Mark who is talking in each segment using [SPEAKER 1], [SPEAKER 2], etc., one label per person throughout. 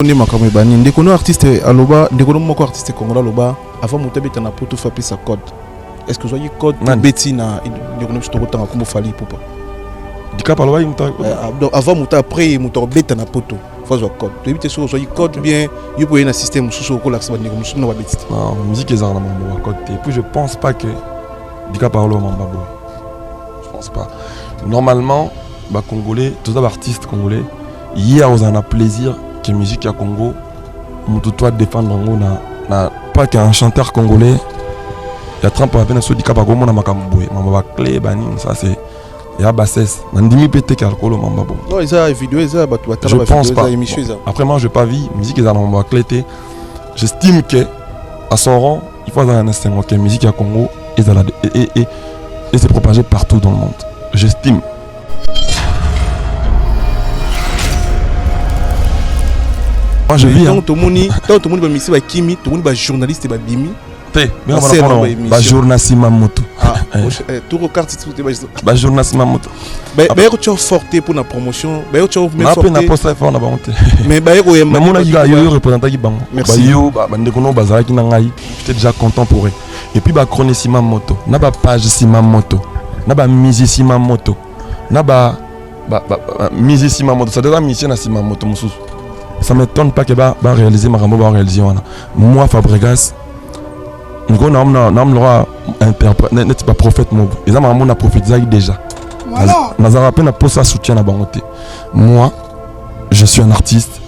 [SPEAKER 1] On est makamé bani. Ndeko no artiste aloba, ndeko no moko artiste congolais aloba. Avant monter beta na poto fa sa code. Est-ce que vous avez code beti na ndeko no stoko tanga kombo fali popa.
[SPEAKER 2] Dika paloba imta.
[SPEAKER 1] Avant monter après monter beta na poto. Faut avoir code. Tu éviter sur soit code bien, il peut y avoir un système sous ko l'axe ndeko no na beti.
[SPEAKER 2] Non, musique ezana na mambo code. Et puis je pense pas que Dika paloba mambabo. Je pense pas. Normalement, bah congolais, tous les artistes congolais, hier on a plaisir que musique à Congo, on doit défendre na pas qu'un chanteur congolais. Il y a 30 ans à sur Dika Pagomo na makamboué, mamba clé bani, ça c'est il y a bassesse. Nandimi pété kalkolo mambabo.
[SPEAKER 1] Non, ils a vidéo ils a batu
[SPEAKER 2] je pense pas. Après moi je pas vu musique ils a mamba clé. J'estime que à son rang, il faut avoir un instinct que musique à Congo et c'est propagé partout dans le monde. J'estime. Moi je vis.
[SPEAKER 1] Tant tout le monde va misser Kimi, tout le monde va journaliste et va bimi.
[SPEAKER 2] Mais on va journaliste Mamoto.
[SPEAKER 1] Tout le carte tout
[SPEAKER 2] va journaliste Mamoto.
[SPEAKER 1] Tu as forté pour la promotion. Tu as
[SPEAKER 2] même forté. Na poste fort na banté.
[SPEAKER 1] Mais
[SPEAKER 2] mon aïga yo représentant qui bango. Yo ndeko bazala ki na ngai. J'étais déjà content pour eux. Et puis chronique Mamoto. Na ba page Mamoto. Na ba musique Mamoto. Na ba musique Mamoto. Ça déjà mission na Mamoto mususu. Ça ne m'étonne pas que va réaliser ma réaliser. Moi, Fabregas, nous avons interprète, n'est pas prophète. Ils ont prophétisé déjà. Nous avons peine à poser soutien à Bangote. Moi, je suis un artiste.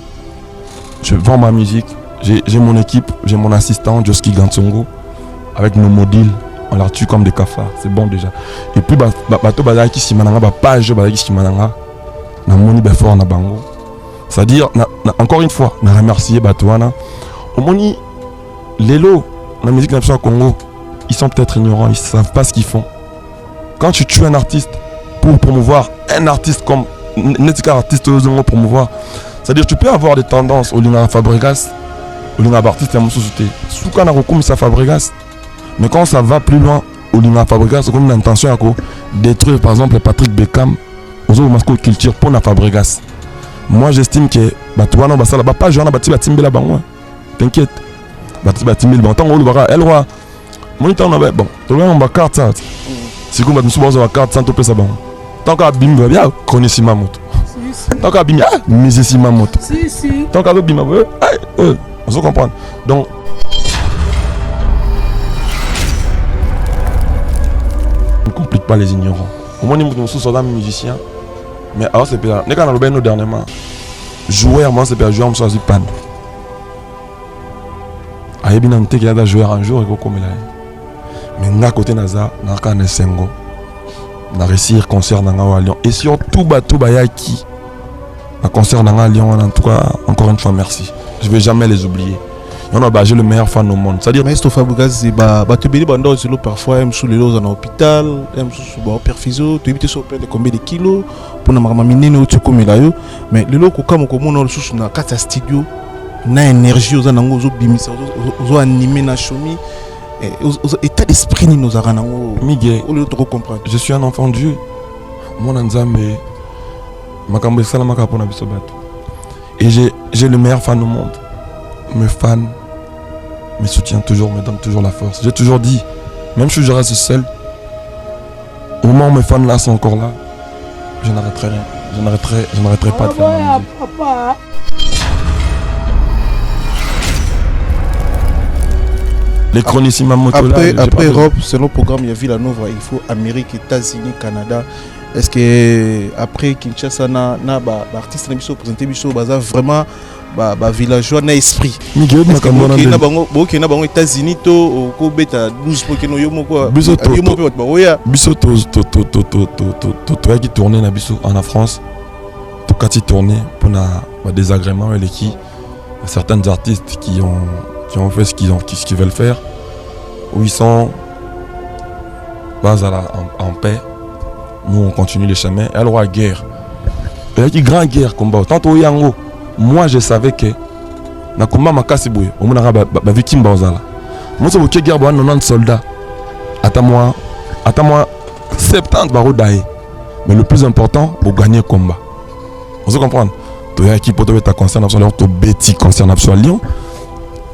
[SPEAKER 2] Je vends ma musique. J'ai mon équipe, j'ai mon assistant, Joski Gansongo. Avec nos modules, on la tue comme des cafards. C'est bon déjà. Et puis, bateau bazaki simananga, page bazaki simananga. Na moni fort na bango. C'est-à-dire, encore une fois, je remercie Batouana. Au moni, les lots, la musique au Congo, ils sont peut-être ignorants, ils ne savent pas ce qu'ils font. Quand tu tues un artiste pour promouvoir un artiste comme Netika artiste pour promouvoir, c'est-à-dire tu peux avoir des tendances au Lina Fabregas, au Lina artiste à mon société. Sous quand on a ça Fabregas, mais quand ça va plus loin, au Lina Fabregas, c'est comme l'intention à détruire par exemple Patrick Beckham aux autres mascots culture pour la Fabregas. Moi j'estime que Batouana basala pas jouer na bati batimbela bango. T'inquiète. Bati batimbela bango tant on le elle roi. Moniteur on a bon. Tout le monde on carte ça. Si comme nous sommes carte sans topé ça bango. Tant qu'à bim va bien connaissez ma moto. Tant qu'à bim misez ma moto. Si. Tant qu'à bim on se comprend. Donc ne complique pas les ignorants. Au moins nous sommes des musiciens. Mais alors c'est bien. N'est qu'à nous dernièrement. Joueur, moi c'est bien joueur, je suis pas. Aïe bien on qu'il y a des joueurs un jour et comme là. Mais n'a côté naza, n'a qu'un essengo. N'a réussir concert dans à Lyon et surtout bateau bayaki. Un concert dans Lyon en tout cas encore une fois merci. Je vais jamais les oublier. On a j'ai le meilleur fan au monde. C'est-à-dire
[SPEAKER 1] Maestro Fabregas te béni bando zelo parfois aime sous les lots en hôpital, aime sous perfusion, tu évites sur perdre combien de kilos pour na makamine no tu comme là yo. Mais le lot ko comme on sous na 4 studio na énergie aux anango zo bimisa aux animer na chomi et état d'esprit ni nos aranango.
[SPEAKER 2] Miguel,
[SPEAKER 1] au lieu de comprendre.
[SPEAKER 2] Je suis un enfant de Dieu. Mon nzambe makambe sala makapona biso bato. Et j'ai le meilleur fan au monde. Mes fans me soutiennent toujours, me donnent toujours la force. J'ai toujours dit, même si je reste seul, au moment où mes fans là sont encore là, je n'arrêterai rien. Je n'arrêterai pas de faire ma musique. Les chroniques Mamoto
[SPEAKER 1] après Europe, selon le programme, il y a Villanova, il faut Amérique, États-Unis, Canada. Est-ce que après Kinshasa, artiste na présenté vraiment villageois na esprit
[SPEAKER 2] Miguel makamona
[SPEAKER 1] na bango États-Unis to ko beta 12 pokeno yo moko
[SPEAKER 2] biso qui tourner na biso en France to kati tourner pour na désagrément et qui certains artistes qui ont fait ce qu'ils veulent faire où ils sont pas en paix. Nous on continue le chemin et alors guerre il y a une grande guerre combat tantôt yango. Moi je savais que na combat makasi boye on mona ba victime bazala moi c'est que guerre ba 90 soldats attends-moi 70 baro daé mais le plus important pour gagner combat on se comprendre tu es qui pour te mettre concert national to beti concert national Lyon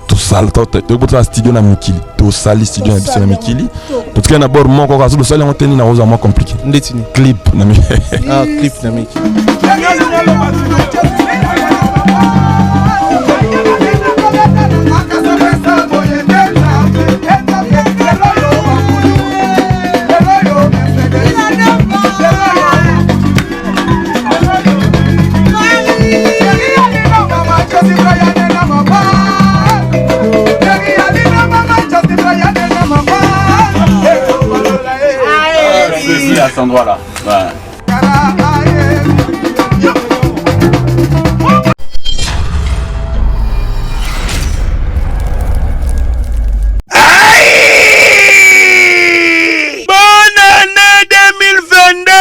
[SPEAKER 2] tout ça tu peux studio na Mikili to sali studio na Mikili tout cas na bord mon ko ça on tenir na rosa moins compliqué
[SPEAKER 1] ndetini
[SPEAKER 2] clip na
[SPEAKER 1] clip na Mikili
[SPEAKER 3] à cet endroit-là. Ouais.
[SPEAKER 4] Bonne année 2022.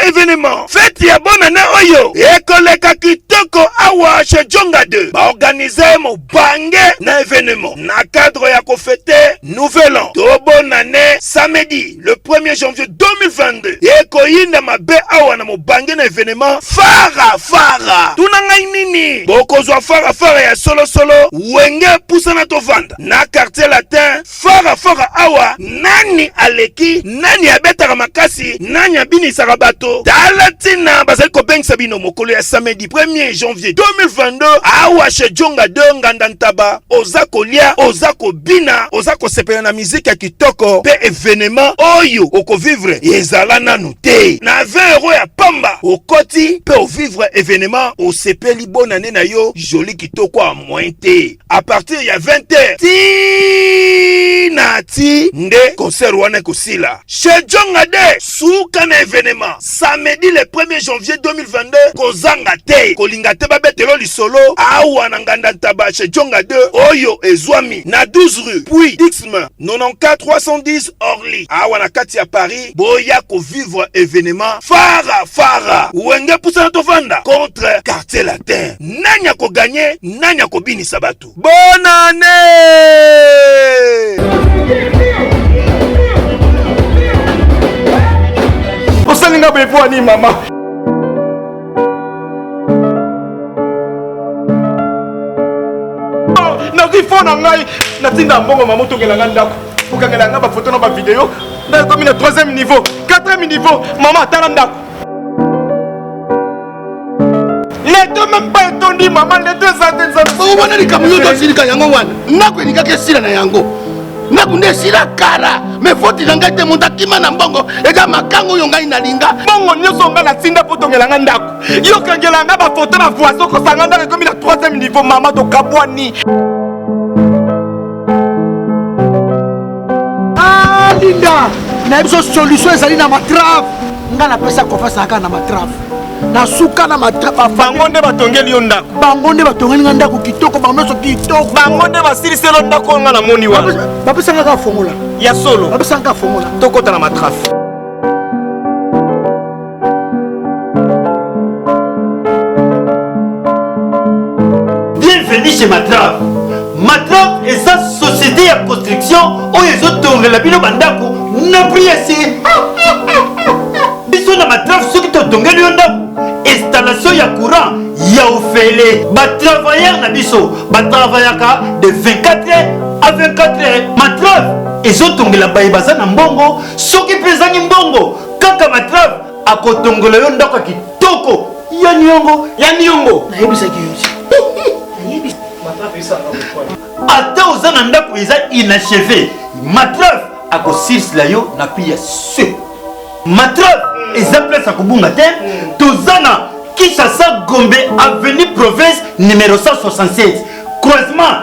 [SPEAKER 4] Événement. Fête ya bonne année oyo. Ekoleka kitoko awa chez Djonga 2. Ba organiser mo bange na événement. Na cadre ya ko fêter nouvel an. To bonne année samedi le 1er janvier 2022. Ekoyinda mabe awa na mo bange na événement fara. Tuna ngai nini? Bokozwa fara ya solo wenge pusana to vanda. Na quartier latin fara awa nani aleki nani abetaka makasi nani abinisaka bato talatina bazali kobengisa bino mokolo ya samedi 1er janvier 2022 awa chez Djonga 2 nganda ntaba oza kolia oza kobina oza kosepela na miziki ya kitoko pe événement oyo okovivre ezala nanu te na 20 € ya pamba okoti pe ovivre événement osepeli bonne année na yo joli kitoko a moins te à partir ya 20h ti nde concert wana kosila chez Djonga 2 suka na événement samedi le 1er janvier 2022 kozanga te kolinga te babetelo lisolo awa na nganda ntaba chez Djonga 2 oyo ezwami na 12 rue puis Dixme 94 310 Orly awa na kati ya Paris boya ko vivre événement fara wenge pusana to vanda contre quartier latin nanya ko gagner nanya ko binisa batu bonne année. Osalinga bevo ani mama. Na rifona ngai na tinda mbongo mama tongela ngandako. Okangela ngaba photo na ba vidéo. Na komi na 3e niveau, 4e niveau, mama atala ndako. Les deux même pas étonnés maman les deux antennes.
[SPEAKER 5] Vous voyez les camions de Silika Yango wana. Nakwe nikake sila na yango. Nakunde sila kara. Mais faut il ngate monta kima na mbongo. Ega makango yo ngai na linga.
[SPEAKER 4] Bongo nyoso nga na tinda poto ngela ndako. Yo kangela nga ba photo na voisin ko sanga ndako comme na 3e niveau mama to kabwani.
[SPEAKER 5] Ah linda. Na biso solution ezali na matrave. Nga na pesa confiance aka na matrave. Na suka na matrapa
[SPEAKER 4] bango nde batongeli yo ndako
[SPEAKER 5] bango nde batongeli nga ndako kitoko bango so kitoko
[SPEAKER 4] bango nde basiliselo ndako nga na moni wana
[SPEAKER 5] bapesanga ka formula
[SPEAKER 4] ya solo
[SPEAKER 5] bapesanga ka formula
[SPEAKER 4] tokota na matrafe.
[SPEAKER 6] Bienvenue chez Matraf. Matraf est sa société de construction où ils ont tourné la bino bandako n'a pris ici. Biso na Matraf ceux qui t'ont tourné le ndako installation ya courant ya ofele ba travailleurs na biso ba travaillaka de 24 heures à 24 heures. Matraf ils ont tourné la baïbaza na mbongo ceux qui pesani mbongo kaka Matraf akotongola yo ndako kitoko ya nyongo
[SPEAKER 5] na yebisa kiyosi
[SPEAKER 6] ata oza na ndako eza inachevé Matraf akosirsila yo na pia se Matraf eza place akobunga te tozana Kinshasa Gombe avenue province numéro 167 croisement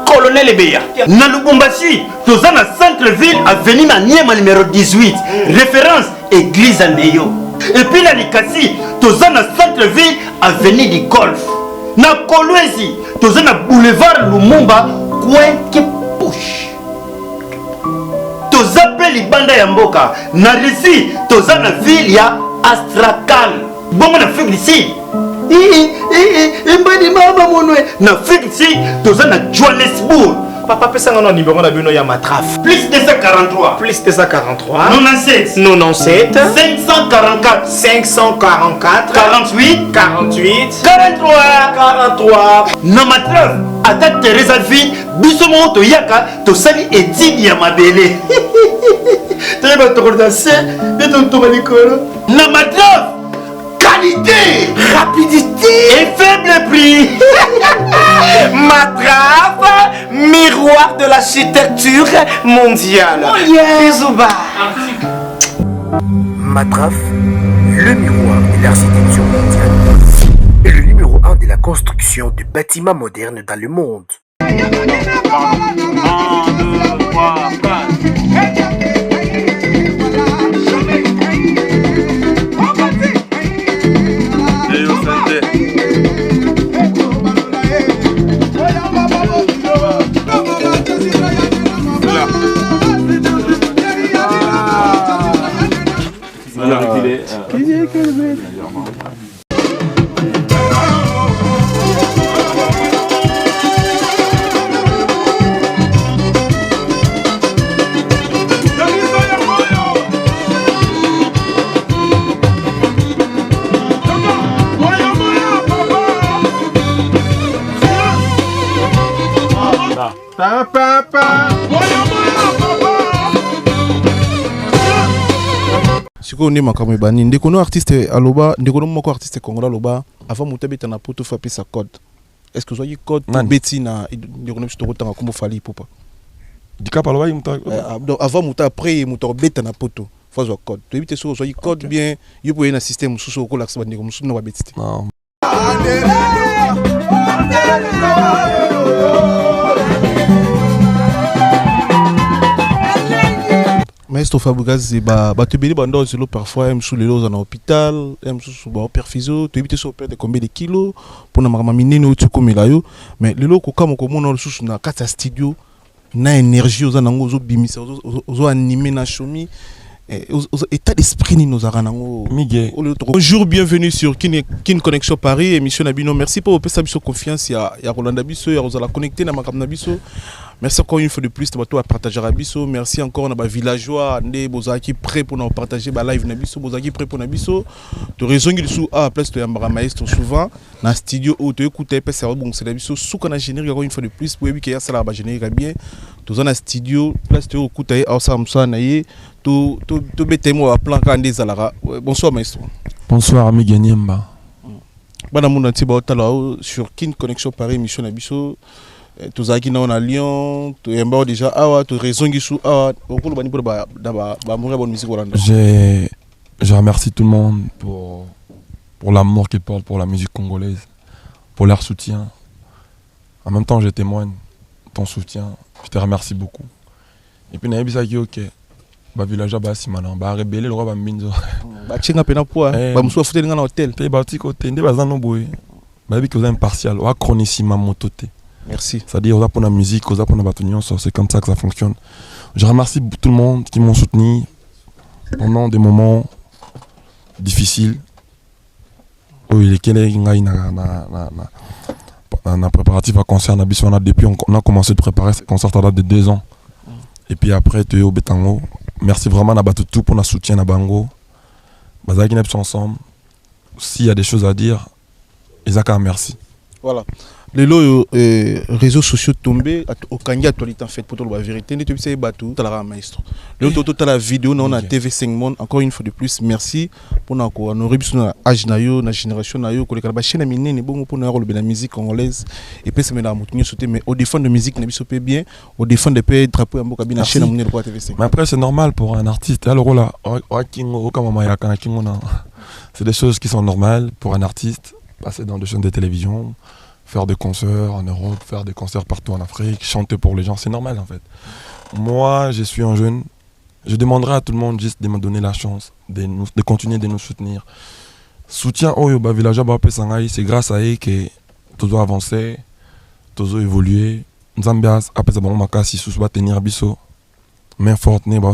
[SPEAKER 6] Colonel Ebeya na Lubumbashi tozana centre ville avenue Maniema numéro 18 référence église Aneyo et puis na Likasi tozana centre ville avenue du Golf na Kolwezi tozana boulevard Lumumba coin qui push tozape libanda ya mboka na Russie tozana ville ya Astrakhan bongo na Afrique du Sud mbadi mama monwe na Afrique du Sud tozana Johannesburg
[SPEAKER 7] Papa peut s'en numéro na bino ya matraf.
[SPEAKER 6] Plus 243.
[SPEAKER 7] Plus 243.
[SPEAKER 6] 97.
[SPEAKER 7] 97.
[SPEAKER 6] 544.
[SPEAKER 7] 544.
[SPEAKER 6] 48.
[SPEAKER 7] 48.
[SPEAKER 6] 43.
[SPEAKER 7] 43.
[SPEAKER 6] Namatraf. Attaque Teresa vie. Bisomo to yaka. To sali etini ya mabele. T'as pas danser. Mais ton tour à l'école. Namatraf.
[SPEAKER 5] Qualité, rapidité
[SPEAKER 6] Et faible prix.
[SPEAKER 7] Matraf, miroir de l'architecture mondiale. Bisous bas.
[SPEAKER 8] Matraf, le miroir de l'architecture mondiale et le numéro 1 de la construction de bâtiments modernes dans le monde.
[SPEAKER 3] 1, 2, 3, 4.
[SPEAKER 1] sikoyo nde makambo ebani ndeko no artiste aloba ndeko no moko artiste congolais aloba avant moto abeta na poto fa pesa code est-ce que ozwaki code tobeti na ndeko no biso tokotanga kombo fali pupa
[SPEAKER 2] dikapa aloba
[SPEAKER 1] donc avant moto après moto abeta na poto faut azwa code toyebi te soki ozwaki code bien yo mpo oye na système mosusu okolakisa bandeko mosusu na babeti te Maestro Fabregas bato ebele banda ozelo parfois mosusu lelo oza na hôpital mosusu baoperfiso toyebi te so operde combien de kilos mpona makambo minene oyo tokomela yo mais lelo okokama komona lisusu na kati ya studio na énergie oza nango ozobimisa ozoanime na chomi état d'esprit nini ozalaka nango bonjour bienvenue sur Kin Connexion Paris émission na bino merci pour opesa biso confiance ya kolanda biso ya kozala connecté na makambo na biso. Merci encore une fois de plus de partager à Bisso. Merci encore à villageois Ndé Bozaki prêt pour nous partager ba live na Bisso Bozaki prêt pour na Bisso. De raison qu'il sous à place de Yambara Maestro souvent dans studio où tu écoutes pas ça bon c'est la Bisso sous qu'on a généré encore une fois de plus pour que ya ça la ba générer bien. Tous en studio place tu écoutes à ça na yé to bete moi à plan quand des alara. Bonsoir Maestro.
[SPEAKER 2] Bonsoir ami Ganyemba.
[SPEAKER 1] Bana mon anti ba sur Kin Connexion Paris émission na Bisso. Tous à qui on a Lyon, tu es déjà awa, tu raison qui sous awa, beaucoup de bani pour mourir bonne musique hollandaise.
[SPEAKER 2] Je remercie tout le monde pour l'amour qu'ils portent pour la musique congolaise, pour leur soutien. En même temps, je témoigne ton soutien. Je te remercie beaucoup. Et puis naïbi ça qui ok, ba villageois ba simana, ba rebelle le roi ba mbinzo.
[SPEAKER 1] Ba tchenga pena poa, ba muso fouté nga na hôtel.
[SPEAKER 2] Te ba ti côté ndé bazano boy. Ba bi que vous impartial, wa chronicima mototé.
[SPEAKER 1] Merci.
[SPEAKER 2] C'est-à-dire, on a pour la musique, on a pour la bataillon, c'est comme ça que ça fonctionne. Je remercie tout le monde qui m'ont soutenu pendant des moments difficiles. Oui, lesquels na préparatif à concert, depuis on a commencé de préparer ce concert à date de 2 ans. Et puis après, tu es au Betango. Merci vraiment à tout pour notre soutien à Bango. Bazaki n'est pas ensemble. S'il y a des choses à dire, Isaka, merci.
[SPEAKER 1] Voilà. Les réseaux sociaux tombés au Kanye actualité en fait pour la vérité. Tu sais bateau, tu as maestro. Le total la vidéo on a TV5 Monde encore une fois de plus merci pour nous honorer sur âge nayo na génération nayo ko le chaîne minene bon pour nous la musique congolaise et puis c'est la moutonnier sauter mais au défend de musique na biso pe bien au défend de pays drapeau amboka bien chaîne monene pour TV5.
[SPEAKER 2] Mais après c'est normal pour un artiste alors là c'est des choses qui sont normales pour un artiste passer dans des chaînes de télévision. Faire des concerts en Europe, faire des concerts partout en Afrique, chanter pour les gens, c'est normal en fait. Moi, je suis un jeune, je demanderai à tout le monde juste de me donner la chance, de continuer de nous soutenir. Soutien au Yoba Village, c'est grâce à eux que tout doit avancer, tout doit évoluer. Nzambias, après ça, si sous va tenir biso, main forte, moi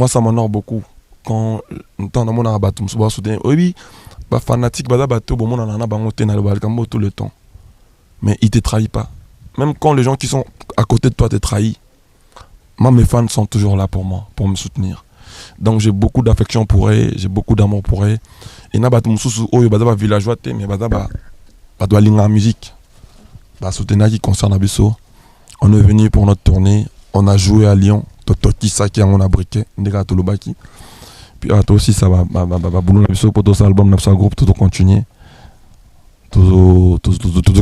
[SPEAKER 2] ça m'honore beaucoup quand on a mon abattu, je soutien. Oui, fanatique tout le temps mais il te trahit pas même quand les gens qui sont à côté de toi te trahissent, moi, mes fans sont toujours là pour moi, pour me soutenir. Donc j'ai beaucoup d'affection pour eux, j'ai beaucoup d'amour pour eux. Et na bat mususu oyo bada villageois te mais bada doit linga musique. Ba soutenir qui concerne Abisso. On est venu pour notre tournée, on a joué à Lyon, Tototi Saki on a briqué, ndeka tolobaki. Puis toi aussi ça va boulot Abisso pour tout album notre groupe tout continuer. Tout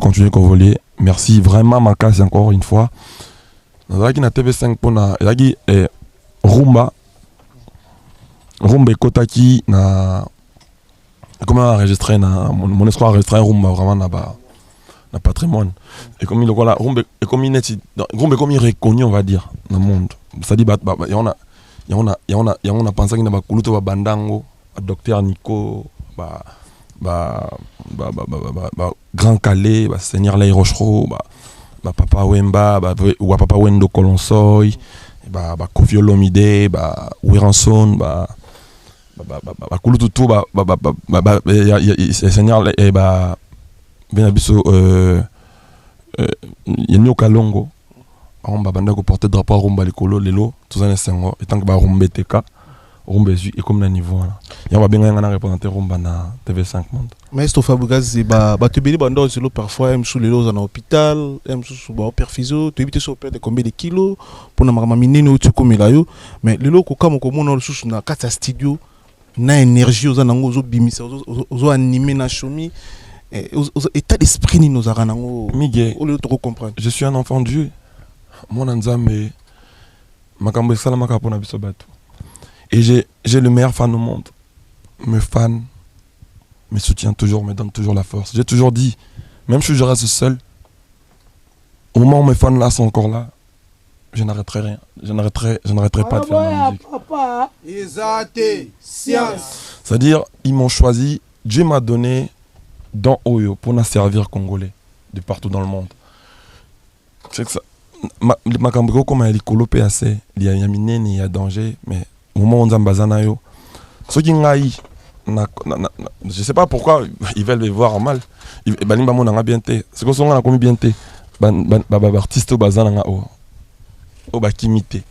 [SPEAKER 2] continuer qu'on voulait. Merci vraiment Makasi encore une fois. Dans la TV5 pour na Rumba Kotaki na comment enregistrer na mon espoir enregistrer Rumba vraiment na patrimoine et comme il voilà Rumba et comme il est Rumba comme il reconnu on va dire dans le monde ça dit on a pensé qu'il na kuluto ba bandango docteur Nico Grand Calais Seigneur Lay Rochereau Papa Wemba ou Papa Wendo Colonsoy Kofi Olomide Wiranson kulutu tout Seigneur bien biso Yenyo Kalongo on banda ko porter drapeau Rumba likolo lelo tous en sengo et tant que Rumba teka Rumba et comme na niveau là ya ba benga na représenter Rumba na TV5 monde
[SPEAKER 1] Maestro Fabrigazi tu beli bando zelo parfois em sous les lots en hôpital em sous ba perfiso tu éviter so perdre combien de kilos pour na mama minene ou tu comme là yo mais les lots ko kama ko mona sous na kata studio na énergie aux anango zo bimisa aux animer na chomi état d'esprit ni nos aranango
[SPEAKER 2] Miguel
[SPEAKER 1] au lieu de comprendre
[SPEAKER 2] je suis un enfant de Dieu mon nzambe makambo sala makapo na biso bato et j'ai le meilleur fan au monde mes fans me soutiennent toujours me donnent toujours la force j'ai toujours dit même si je reste seul au moment où mes fans là sont encore là je n'arrêterai rien je n'arrêterai pas de faire ma musique c'est-à-dire ils m'ont choisi Dieu m'a donné dans Oyo pour nous servir Congolais de partout dans le monde c'est que ça ma cambriko comme elle colopé assez il y a minene il y a danger mais au moment où on zambazana yo ceux qui ngai je sais pas pourquoi ils veulent me voir mal balimba mona bien té c'est que son na komi bien té artiste bazana nga o ba kimité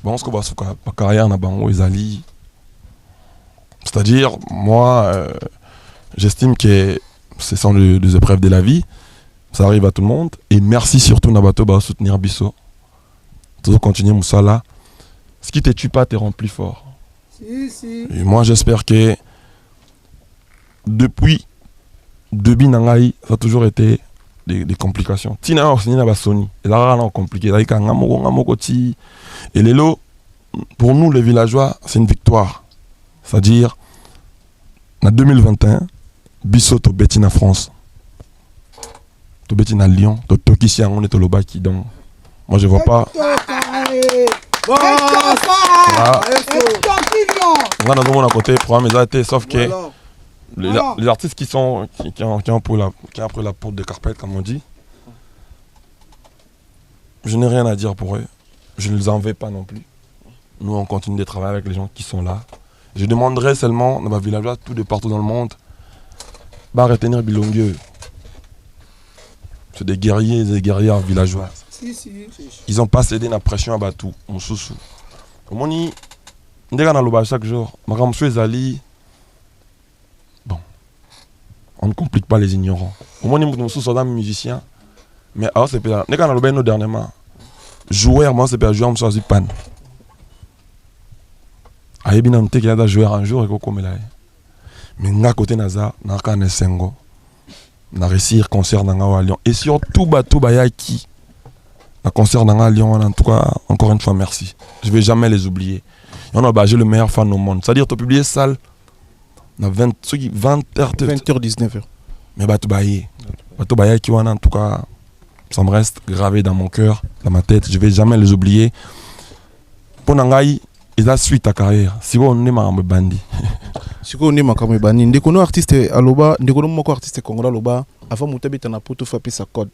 [SPEAKER 2] bon ce que ba suka ba carrière na bango ezali c'est-à-dire moi j'estime que ce sont des épreuves de la vie. Ça arrive à tout le monde. Et merci surtout Nabato de soutenir Bisso. Toujours continuer Moussala. Ce qui te tue pas te rend plus fort. Si. Et moi j'espère que depuis Nangaï, ça a toujours été des complications. Tina aussi na Sony. Et là on compliqué. Et les lots, pour nous les villageois, c'est une victoire. C'est-à-dire, en 2021, Bisso to Bettina France. To Bettina Lyon, to Tokissi on est au Lobaki. Donc, moi je vois pas. On a dans à côté, programme est sauf que les artistes qui ont pris la porte de carpette, comme on dit, je n'ai rien à dire pour eux. Je ne les en vais pas non plus. Nous, on continue de travailler avec les gens qui sont là. Je demanderai seulement, dans ma village, tout de partout dans le monde, de retenir Bilongue. C'est des guerriers et des guerrières villageois. Ils n'ont pas cédé la pression à Batou, mon sous-sous. Comme on dit, chaque jour, bon, on ne complique pas les ignorants. Comme on dit, mon sous-sous, musicien, mais alors c'est pas. Nous dernièrement, joueur, moi c'est pas joueur, je suis pan. Aïe bien qu'il y a des joueurs un jour et qu'on là. Mais n'a côté naza, n'a qu'un sengo, n'a réussir concert dans à Lyon et surtout Yaki, un concert dans à Lyon. En tout cas, encore une fois merci. Je vais jamais les oublier. Et on a j'ai le meilleur fan au monde. C'est-à-dire tu publié salle, na 20h 19h. Mais Yaki en tout cas, ça me reste gravé dans mon cœur, dans ma tête. Je vais jamais les oublier. Pour Nangaï. Et la suite à carrière. Si on est ma bandi.
[SPEAKER 1] Si on est ma bandi. Ndeko no artiste aloba, ndeko no moko artiste congolais aloba, avant mutabita na poto faper sa code.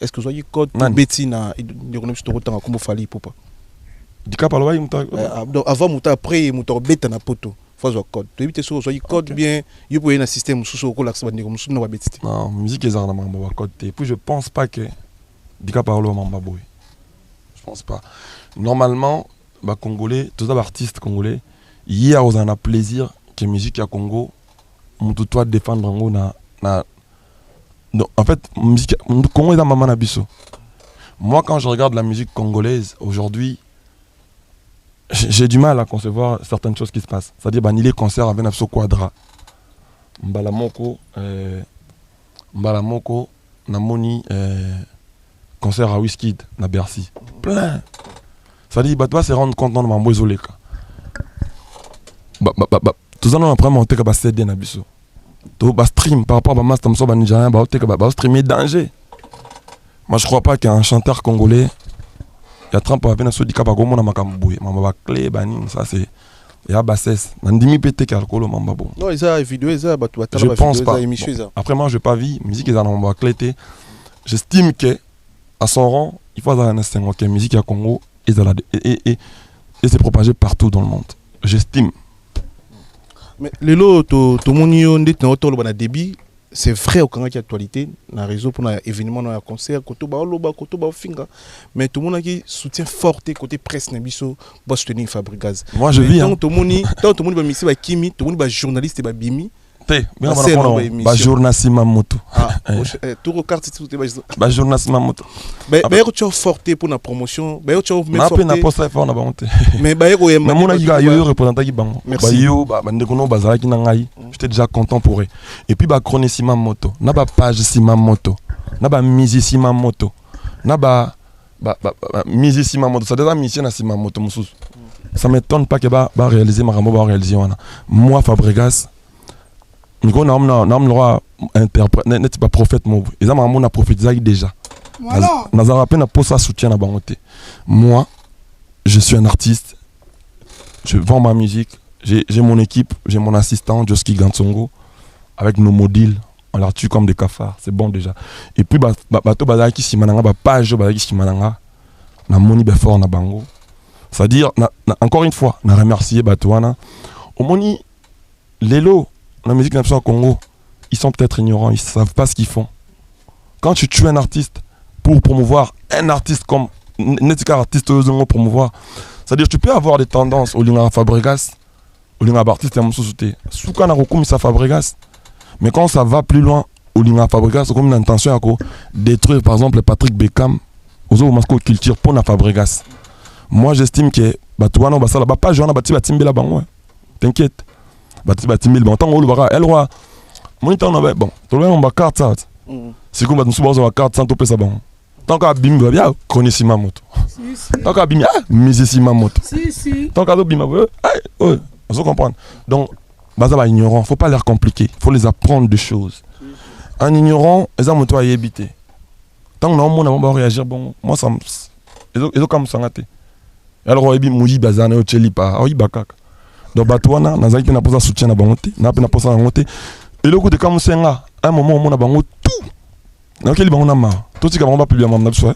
[SPEAKER 1] Est-ce que soyez code beti na ndeko no biso tokotanga kombo fali popa.
[SPEAKER 2] Dika paloba muta.
[SPEAKER 1] Avant muta après muta beta na poto. Faut zo code. Tu éviter so soyez code bien, yo pour un système sous ko lax bandeko musu na beti.
[SPEAKER 2] Non, musique ezarna mamba code. Et puis je pense pas que Dika parlo mamba boy. Je pense pas. Normalement, bah congolais, tous les artistes congolais, hier on a plaisir que musique à Congo, on doit défendre en fait, musique Congo est dans maman nabiso. Moi quand je regarde la musique congolaise aujourd'hui, j'ai du mal à concevoir certaines choses qui se passent. C'est-à-dire bah ni les concerts avec Napso Quadra. Mbalamoko Namoni concert à Wizkid na Bercy. Plein. Ça dit bah toi c'est rendre compte dans mambo isolé ka. Tout ça on après monter ka CD na biso. To ba stream par rapport à master mso ba Nigérien ba te ka ba streamer danger. Moi je crois pas qu'un chanteur congolais il y a 30 pour venir sur di ka ba gomo na makambuye. Mama ba clé ba ni ça c'est ya bassesse. Nandimi pété kalkolo mamba bon.
[SPEAKER 1] Non, ils a vidéo ça ba tu ba
[SPEAKER 2] je pense pas.
[SPEAKER 1] Émission ça.
[SPEAKER 2] Après moi je pas vu musique ils en ont clété. J'estime que à son rang, il faut avoir un instinct que la musique à Congo et c'est propagé partout dans le monde. J'estime.
[SPEAKER 1] Mais les lots, tout le monde y a débit. C'est vrai au Congo qui a actualité, dans le réseau pour un événement, dans un concert, côté finga. Mais tout le monde qui soutient fort côté presse Nabiso pour soutenir Fabregas.
[SPEAKER 2] Moi je vis.
[SPEAKER 1] Tout le monde va misser va Kimi, tout le monde va journaliste va Bimi.
[SPEAKER 2] Journaliste Mamoto.
[SPEAKER 1] Tout le carte tout
[SPEAKER 2] est journaliste Mamoto.
[SPEAKER 1] Mais tu as forté pour la promotion. Mais tu as
[SPEAKER 2] même forté. Mais poste fort na banté.
[SPEAKER 1] Mais
[SPEAKER 2] mon a yo représentant qui bango. Yo ndeko bazala ki nangai. J'étais déjà content pour eux. Et puis chronique Mamoto, na ba page Mamoto, na ba musique Mamoto, na ba musique Mamoto. Ça déjà mission na Mamoto mususu. Ça m'étonne pas que ba réaliser Marambo ba réaliser wana. Moi Fabregas Nico n'a pas prophète ils ont prophétisé déjà. Nazara peine pour ça soutien à bangoté. Moi, je suis un artiste. Je vends ma musique. J'ai mon équipe, j'ai mon assistant Joski Gansongo avec nos modules. On la tue comme des cafards, c'est bon déjà. Et puis bato bazaki simananga ba page bazaki simananga na moni be fort na bango. C'est-à-dire encore une fois, na remercier Batouana. Au moni Lelo la musique au Congo, ils sont peut-être ignorants, ils ne savent pas ce qu'ils font. Quand tu tues un artiste pour promouvoir un artiste comme Netika artiste pour promouvoir, c'est-à-dire tu peux avoir des tendances au Linga Fabregas, au Linga artiste et Souka Narokoum ça Fabregas, mais quand ça va plus loin au Linga Fabregas, comme une intention à détruire par exemple Patrick Beckham, aux autres mascots culture pour na Fabregas. Moi j'estime que Batouana Basala pas Joana Bati Batimbela Bango. T'inquiète. Bati mille bon tant on le verra elle roi mon temps bon tout le monde carte ça c'est comme nous sommes carte sans topé ça bon tant qu'à bim va bien connaître Mamoto tant qu'à bim musique Mamoto tant qu'à bim on comprendre donc baza ba ignorant faut pas leur compliquer faut les apprendre des choses en ignorant les ont toi éviter tant que non on va réagir bon moi ça ils ont comme ça ngate alors ebi muji bazana o cheli pa o ibakaka. Donc Batouana, nous avons posé soutien à Bangote, nous avons posé à Bangote. Et le coup de Kamusenga, à un moment où on a Bangote tout. Donc il y a un marre. Tout ce qui va publier à mon absoi.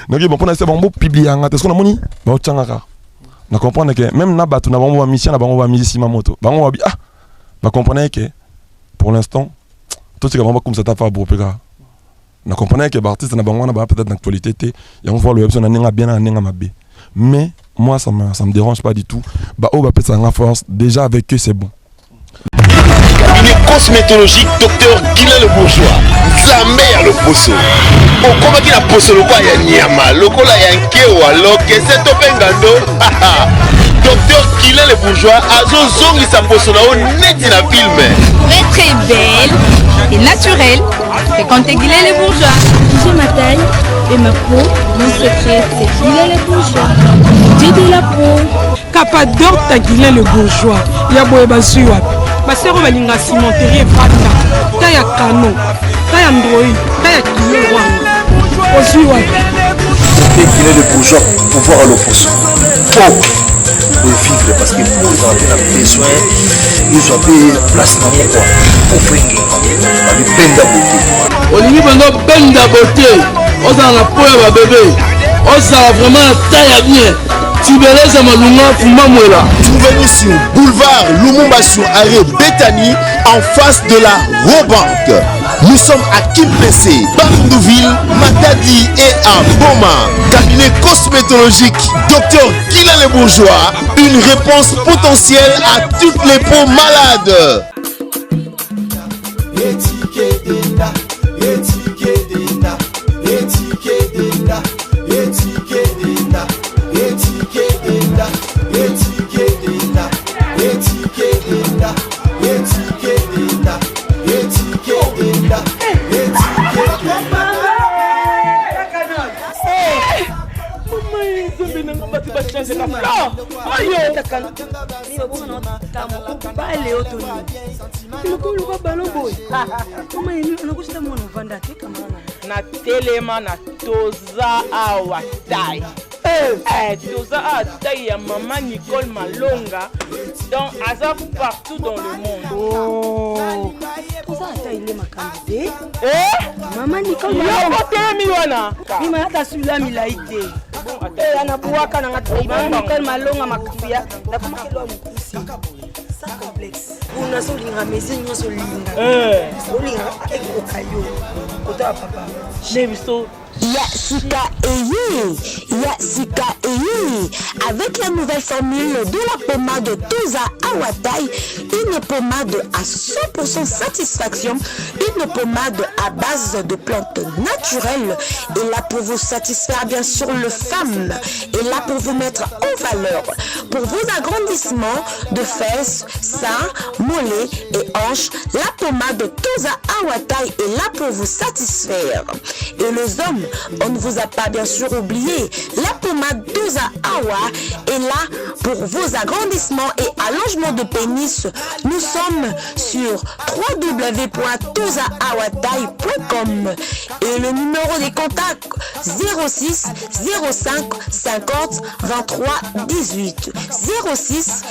[SPEAKER 2] Donc il va publier à ce qu'on a moni. Nous comprenons que même Nabatou, nous avons une mission, nous avons une mission Mamoto. Nous comprenons que pour l'instant, tout ce qui va comme ça t'a fait pour Péga. Nous comprenons que l'artiste n'a pas peut-être d'actualité. Il y a un fois le web, on a bien un mabé. Mais moi ça me dérange pas du tout. Bah on va peut-être ça en force. Déjà avec eux c'est bon.
[SPEAKER 4] Une cosmétologique docteur Guilain le Bourgeois. Zambé à le poso. Au comment qu'il a posé le quoi ya nyama. Le quoi la yankewa. Le que c'est topengando. Docteur Guilain le Bourgeois. Azo zongi sa poso na o net na film.
[SPEAKER 9] Pour être très belle et naturelle, fréquentez Guilain le Bourgeois. J'ai ma taille et ma peau. Mon secret c'est Guilain le Bourgeois. J'ai de la peau.
[SPEAKER 10] Capador ta Guilain le Bourgeois. Yaboye basuwa. Basero balinga cimenterie fata. Taya canon. Taya ndroi. Taya Guilain wanga. Osuwa.
[SPEAKER 11] Guilain le Bourgeois pour voir l'opposé. Faut vivre parce que pour les avoir besoin, ils ont payé place dans mon corps. Pour faire une benda beauté.
[SPEAKER 5] Olingi bando benda beauté. Oza na poya ba bébé. Oza vraiment la taille bien. Tibeleza malunga fuma mwela.
[SPEAKER 11] Trouvez-nous sur boulevard Lumumba sur arrêt Bethany en face de la Robanque.
[SPEAKER 12] Nous sommes à Kimpese, Bandundu-Ville, Matadi et à Boma. Cabinet cosmétologique Dr Guilain Le Bourgeois, une réponse potentielle à toutes les peaux malades.
[SPEAKER 13] na telema na toza awa tai toza awa tai ya maman Nicole Malonga, donc aza partout dans le monde.
[SPEAKER 10] Toza atai ile makambi
[SPEAKER 13] maman Nicole Malonga telemi wana
[SPEAKER 10] ima hata sula milaite anabuaka na ngatai maman Nicole Malonga makambia na kama kilo mkusi sa complexe una solinga mezi nyoso linga solinga ekokayo kota papa
[SPEAKER 13] nebiso
[SPEAKER 14] Yasika Eye. Avec la nouvelle formule de la pommade Toza Awatai, une pommade à 100% satisfaction, une pommade à base de plantes naturelles, est là pour vous satisfaire bien sûr le femme, est là pour vous mettre en valeur, pour vos agrandissements de fesses, seins, mollets et hanches. La pommade Toza Awatai est là pour vous satisfaire. Et les hommes, on ne vous a pas bien sûr oublié, la pommade Toza Awa est là pour vos agrandissements et allongements de pénis. Nous sommes sur www.tozaawatai.com et le numéro des contacts 06 05 50 23 18 06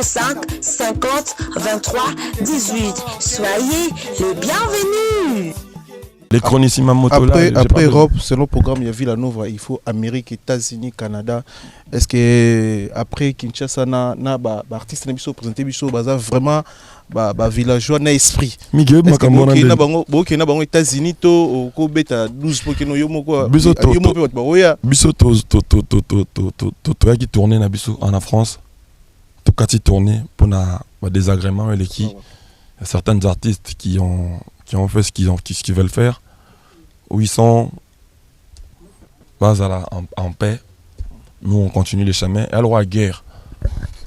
[SPEAKER 14] 05 50 23 18. Soyez les bienvenus.
[SPEAKER 2] Les chronissima moto
[SPEAKER 1] après Europe, selon le programme, il y a Villanova, il faut Amérique, États-Unis, Canada. Est-ce que après Kinshasa, artiste na biso présenté biso baza vraiment villageois na esprit.
[SPEAKER 2] Miguel makamona
[SPEAKER 1] na bango États-Unis to ko beta 12 pokeno yo moko
[SPEAKER 2] biso to qui tourner na biso en France. To kati tourner pour na désagrément et qui certains artistes qui ont fait ce qu'ils veulent faire, où ils sont pas en paix. Nous on continue les chemins. Et alors à guerre,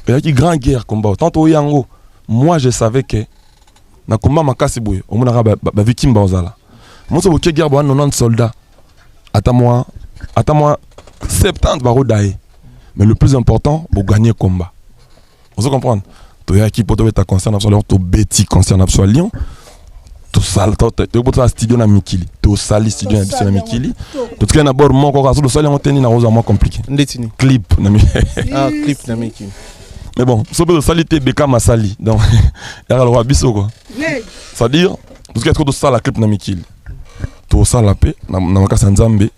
[SPEAKER 2] il y a une grande guerre combat. Tant au Yango, moi je savais que na combat makasiboué, au moins la victime bazala. Moi c'est que guerre 90 soldats. Attends-moi 70 barreaux d'aïe. Mais le plus important, pour gagner combat. Vous comprenez? Tu as qui pour te concerne absolument, tu bêtis concerne absolument Lyon. Tout ça, tu as studio na Mikili, tu as studio na Mikili. Tu as d'abord mon corps sur le sol, on tenait na rose moins compliqué. Clip na Mikili.
[SPEAKER 1] Ah, clip na Mikili.
[SPEAKER 2] Mais bon, ça peut salité Beka Masali. Donc, il y a le roi Bisso quoi. C'est-à-dire, tout ce qui est tout ça la clip na Mikili. Tout ça la paix, na makasa Nzambe.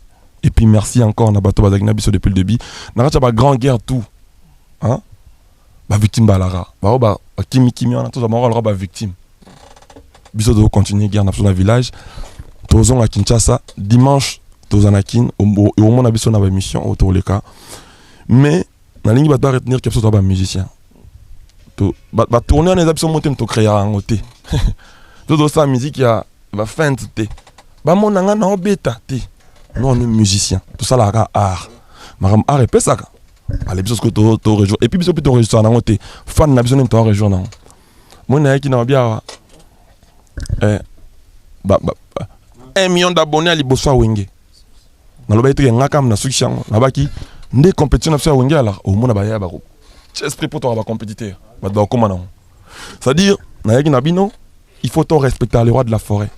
[SPEAKER 2] Et puis merci encore na bato bazagina Bisso depuis le début. Na racha ba grande guerre tout. Hein? Ba victime balara. Ba kimi on a tous ba victime. Biso de continuer guerre dans le village. Tozon à Kinshasa dimanche Tozanakin au moment où on a une mission autour des cas. Mais la ligne va pas retenir qu'il y a un musicien. Va tourner en étape sur monter to créer un côté. Tout ça musique il va faire té. Ba mon nanga na obeta té. Nous on est musicien. Tout ça la art. Maram art et ça. Allez biso que to rejoindre et puis biso plutôt rejoindre na côté. Fan na biso nem to rejoindre. Moi na qui na bien 1 million d'abonnés à Liboso Wenge. Na loba ete nga kam na sukshan na baki ndé compétition na Wenge alors au monde ba ya ba ko. Esprit pour toi ba compétiteur. Ba do comment non. C'est-à-dire na yaki na bino, il faut to respecter les rois de la forêt.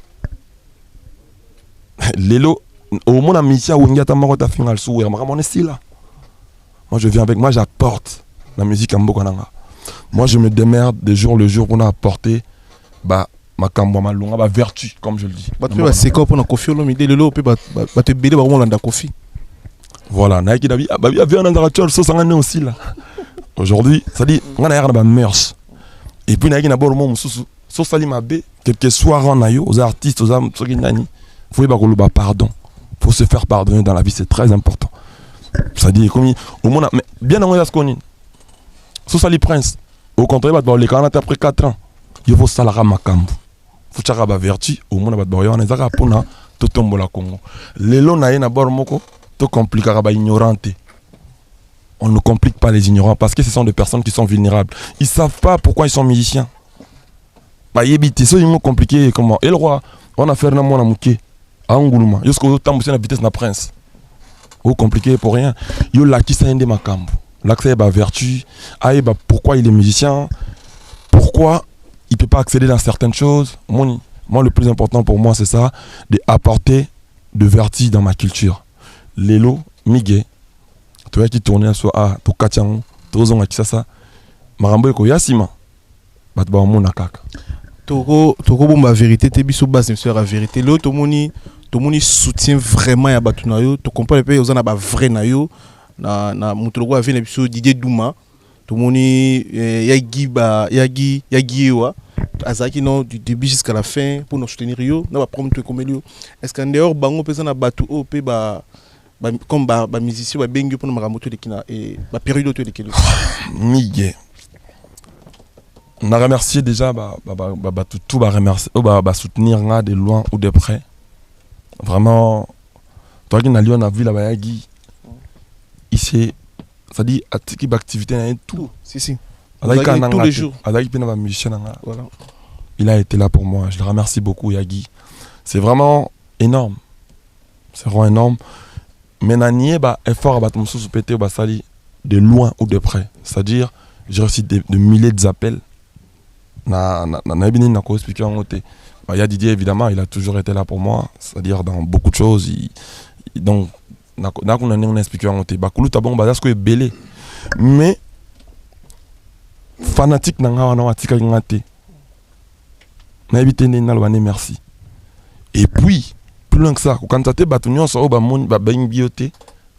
[SPEAKER 2] Lelo au monde a mission Wenge ta maro ta final sou et on est ici là. Moi je viens avec moi j'apporte la musique à Mbokananga. Moi je me démerde de jour le jour pour apporter makambo malonga ba vertu comme je le dis.
[SPEAKER 1] C'est quoi pour na Kofi Olomide lelo pe ba te belé ba molanda Kofi.
[SPEAKER 2] Voilà, naiki dabi babi avait un endroit so sangane aussi là. Aujourd'hui, ça dit on a ba mers. Et puis naiki na bolo mo mususu so sali mabe quel que soit rang na yo aux artistes aux âmes soki nani faut ba koloba pardon, faut se faire pardonner dans la vie, c'est très important. Ça dit comme au moins mais bien en ce qu'on so sali prince au contraire ba les quand après 4 ans il faut salara makambu faut chaka ba vertu au moins ba boyo na zaka pona to tombola Congo lelo na ye na bor moko to compliquera ba ignorante. On ne complique pas les ignorants parce que ce sont des personnes qui sont vulnérables. Ils savent pas pourquoi ils sont musiciens. Bah yébité ça ils m'ont compliqué comment et le roi on a fait un mois na muké à Nguluma jusqu'au temps la vitesse na prince. Oh compliqué pour rien. Yo la qui ça ende makambu. L'accès ba vertu, ah bah pourquoi il est musicien? Pourquoi il peut pas accéder dans certaines choses? Moi le plus important pour moi c'est ça, d'apporter de vertu dans ma culture. Lelo Miguel tu vois qui tournait à soi to katiango to zonga kisasa marambo ko yasima bat ba mona kaka
[SPEAKER 1] toko bomba vérité te biso base sur la vérité lo to moni soutient vraiment ya batu na yo to comprend pe ozana ba vrai na yo na mutologo avena biso Didier Douma to moni yagi wa azaki non du début jusqu'à la fin pour nous soutenir yo na ba promettre comme yo est-ce qu'en dehors bango pesa na batu o pe ba comme ba musicien ba bengi pour na moto de kina et ba période de kilo
[SPEAKER 2] Miguel on a remercié déjà tout ba remercier ba soutenir nga de loin ou de près vraiment toi qui na Lyon na ville ba yagi ici ça dit atiki ba activité na tout
[SPEAKER 1] si
[SPEAKER 2] tous les jours avec pena musicien nga voilà il a été là pour moi, je le remercie beaucoup Yagi, c'est vraiment énorme, c'est vraiment énorme. Mais nanié ba effort ba tum sous pété ba sali de loin ou de près, c'est-à-dire j'ai reçu de milliers d'appels na bini na ko expliquer en côté. Bah ya Didier évidemment, il a toujours été là pour moi, c'est-à-dire dans beaucoup de choses, donc na ko na expliquer en côté. Ba kulu tabon ba ce belé. Mais fanatique na nga wana watika ngate. Na évité na lobane merci. Et puis plus loin que ça, quand tu as battu sur ba mon ba ben bioté,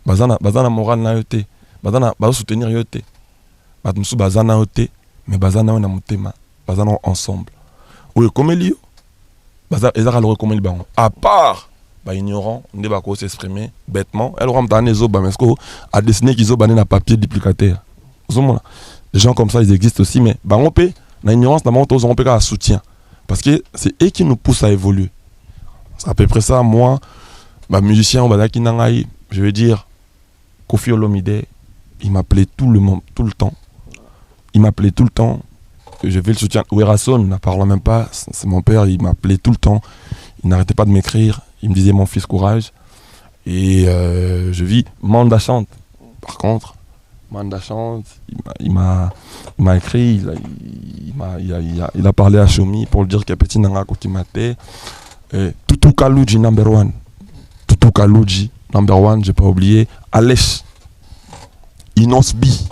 [SPEAKER 2] bazana moral na yoté, bazana ba soutenir yoté. Batmusu bazana yoté, mais bazana na mutema, bazana ensemble. Oui, comme elio. Baza ezaka le comme bango. À part ba ignorant, ne ba ko s'exprimer bêtement, elle rentre dans les zo ba mesko a dessiner qu'ils ont bané na papier duplicateur. Des gens comme ça ils existent aussi mais bango pe na ignorance na monto on peut ka soutien parce que c'est eux qui nous poussent à évoluer. C'est à peu près ça, moi, musicien, je veux dire, Kofi Olomide, il m'appelait tout le temps. Il m'appelait tout le temps. Je vais le soutien. Ouerason, n'en parlant même pas, c'est mon père, il m'appelait tout le temps. Il n'arrêtait pas de m'écrire. Il me disait, mon fils, courage. Et je vis Manda chante. Par contre, Manda chante, il m'a écrit, il a parlé à Choumi pour lui dire qu'il y a petit Nanga qui m'attendait. Tutu Kaluji number 1. Tutu Kaluji number 1, j'ai pas oublié. Alech. Inosbi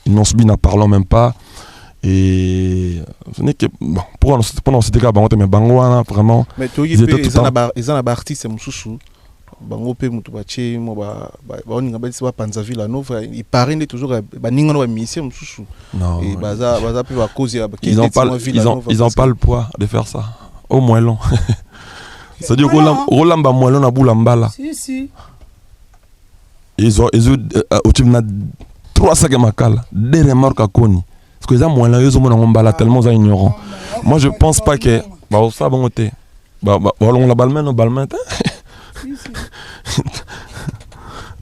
[SPEAKER 2] n'en parlons même pas. Et ce n'est que bon, pour c'était cas mais Bangoana vraiment.
[SPEAKER 1] Mais tu ils ont artiste Moussou. Bango pe mutu bache mo ba on ngaba ba Panzaville Nova il paraît toujours ba ningono ba musicien Moussou.
[SPEAKER 2] Non.
[SPEAKER 1] Et baza pe ba cause
[SPEAKER 2] ils ont pas le poids de faire ça. Au moins long. C'est-à-dire Roland ba moellon na boulambala.
[SPEAKER 10] Si.
[SPEAKER 2] Ils ont au type na 3 sacs makala, des remorques à Koni. Parce que les moellons ils ont ngombala tellement ils ignorants. Moi je pense pas que ba ça bon côté. Ba on la balmain.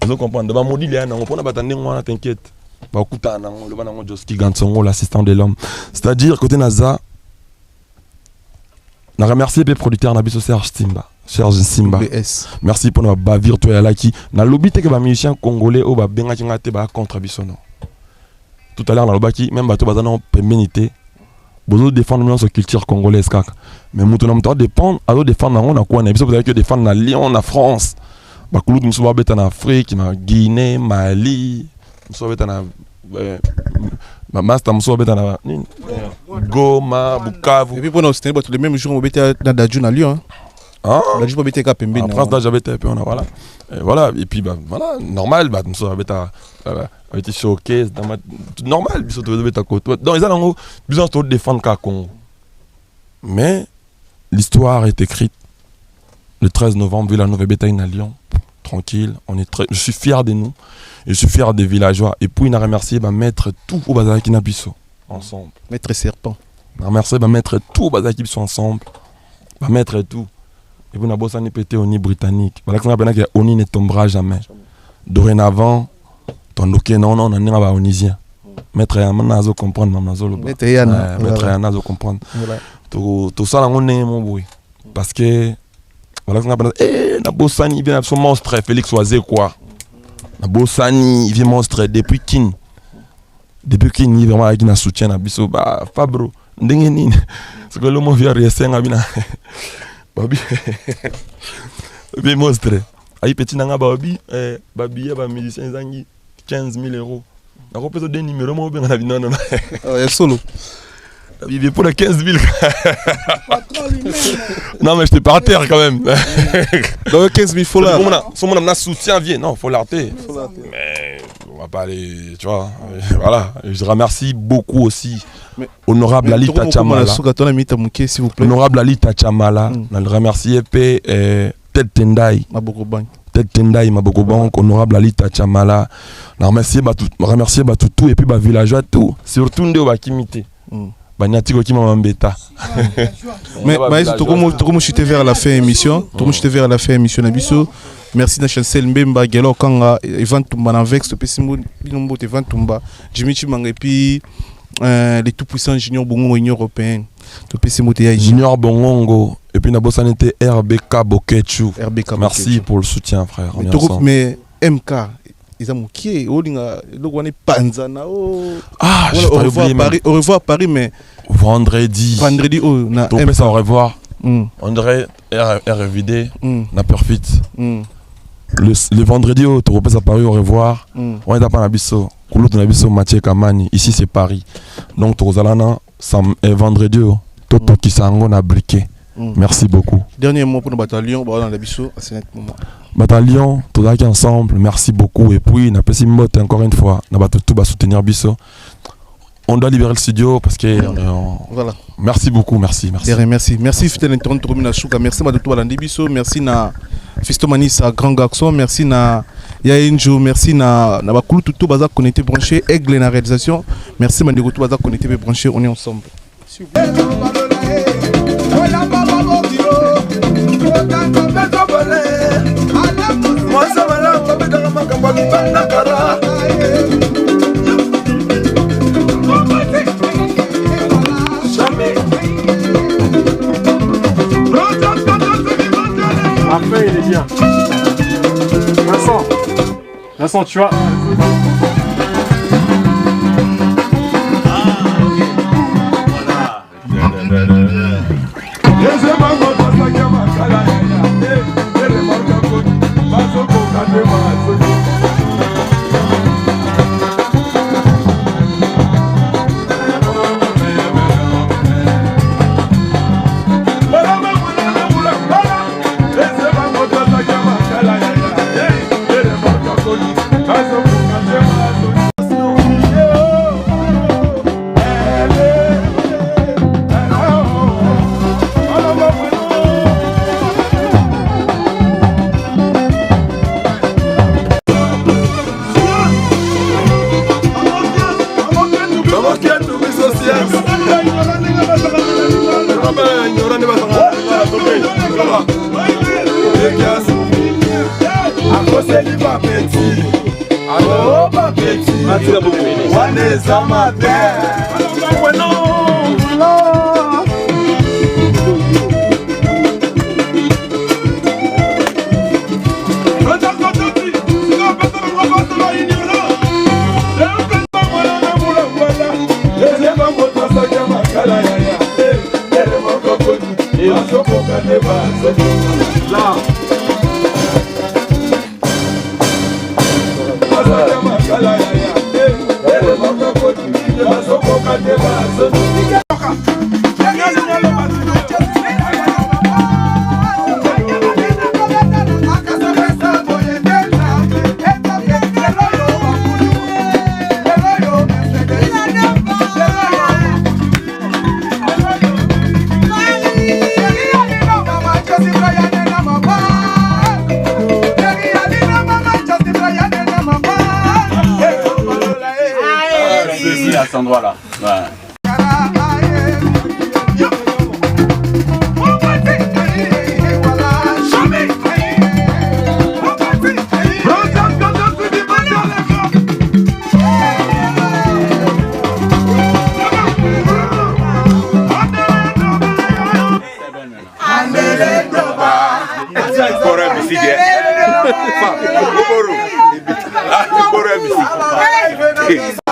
[SPEAKER 2] Vous comprenez, ba modi là on prend batande moi t'inquiète. Ba kuta na le bana ngo Joski Gansongo l'assistant de l'homme. C'est-à-dire côté Naza na remercier les producteurs na biso Serge Simba. Merci pour notre bavure toi là qui na lobby te que ba musicien congolais au ba benga ki ngate ba contre biso non. Tout à l'heure na lobaki même bato bazana péminité. Bozo défendre notre culture congolaise kaka. Mais mutu na mutu dépendre à défendre on a quoi na biso que défendre na Lyon na France. Ba kulu musu ba beta na Afrique, na Guinée, Mali, musu beta na master musu beta na Goma, Bukavu.
[SPEAKER 1] Et puis pour nous c'était les mêmes jours on beta na Dadju na Lyon.
[SPEAKER 2] Ah,
[SPEAKER 1] Dadju beta ka pembe
[SPEAKER 2] na France j'avais été on a voilà. Et voilà et puis bah voilà normal bah musu beta a été showcase normal biso to beta ko. Donc ils ont besoin de défendre ka Congo. Mais l'histoire est écrite. Le 13 novembre, Villanova Bétaïne à Lyon. Tranquille, je suis fier de nous. Je suis fier des villageois. Et puis, il a remercié mettre tout au bazar qui n'a biso ensemble.
[SPEAKER 1] Maître Serpent.
[SPEAKER 2] Il a remercié mettre tout au bazar qui sont ensemble. Mettre tout. Et puis, on a bossé en pété au nid britannique. Voilà que Oni ne tombera jamais. Dorénavant, ton ok, non, on a un onisien. Maître Yana, je comprendre.
[SPEAKER 1] Maître Yana.
[SPEAKER 2] Maître Yana, je comprendre. Tout ça, on est mon bruit. Parce que, voilà que on a bossé, il vient son monstre, Félix Oisé, quoi. Bossani, il vient monstre depuis Kin. Depuis Kin, il vraiment avec un soutien à Bisso. Bah, Fabro, Ndengeni. C'est que le mot vient rester à Bina. Babi. Babi monstre. Aïe petit nanga Babi. Babi, il y a musicien Zangi. 15 000 euros. On a repris des numéros, moi, bien, non, non.
[SPEAKER 1] Il y a solo.
[SPEAKER 2] Il vient pour les 15 000. Non, mais j'étais par terre quand même.
[SPEAKER 1] Donc 15 000, faut là.
[SPEAKER 2] Si on a soutien, viens. Non, faut l'arrêter. Mais on va pas aller, tu vois. Voilà. Je remercie beaucoup aussi. Honorable Ali Tachamala. Honorable Ali Tachamala. On le remercie. Ted Tendai. Ted Tendai, Mabogobank. Honorable Ali Tachamala. On remercie tout. Et puis, villageois tout. Surtout, on va kimiter. Banyatiko qui m'a embêta.
[SPEAKER 1] Mais tout le monde chuté vers la fin émission. Tout le monde chuté vers la fin émission Nabiso. Merci na chancel Mbemba Gelo Kanga Evan Tumba na Vex to pesimo binombo Evan Tumba. Jimmy Chimanga et puis les tout puissants junior Bongo Union européenne. To pesimo te
[SPEAKER 2] Junior Bongo et puis na bossanité RBK Bokechu. Merci pour le soutien frère.
[SPEAKER 1] Mais MK ils ont mouqué, au Panzana,
[SPEAKER 2] ah,
[SPEAKER 1] au revoir Paris, mais
[SPEAKER 2] vendredi,
[SPEAKER 1] oh, na
[SPEAKER 2] on ça au revoir. On dirait RVD, na Perfit. Le vendredi, tu repasses à Paris au revoir. On est à Panabiso, Koulout Nabiso, Mathieu Kamani. Ici c'est Paris. Donc tu es vendredi, Toto Kisango na briqué. Merci beaucoup.
[SPEAKER 1] Dernier mot pour le bataillon, dans la Bisso, à ce moment.
[SPEAKER 2] Bataillon, tout est ensemble, merci beaucoup. Et puis, on a passé une motte encore une fois, on va tout soutenir Bisso. On doit libérer le studio parce que.
[SPEAKER 1] Voilà.
[SPEAKER 2] Merci beaucoup, merci.
[SPEAKER 1] Merci, Fidel Internet, Romina Souka. Merci, Madoto Balandi Bisso. Merci, na Fistomanis, grand garçon. Merci, na Yainjo. Merci, na Bakulu, tout Bazar connecté, branché. Aigle, la réalisation. Merci, Mandego, tout Bazar connecté, branché. On est ensemble.
[SPEAKER 15] Après il est bien. Vincent, tu vois.
[SPEAKER 16] Là.
[SPEAKER 3] cet endroit-là. Ouais.
[SPEAKER 16] Musique.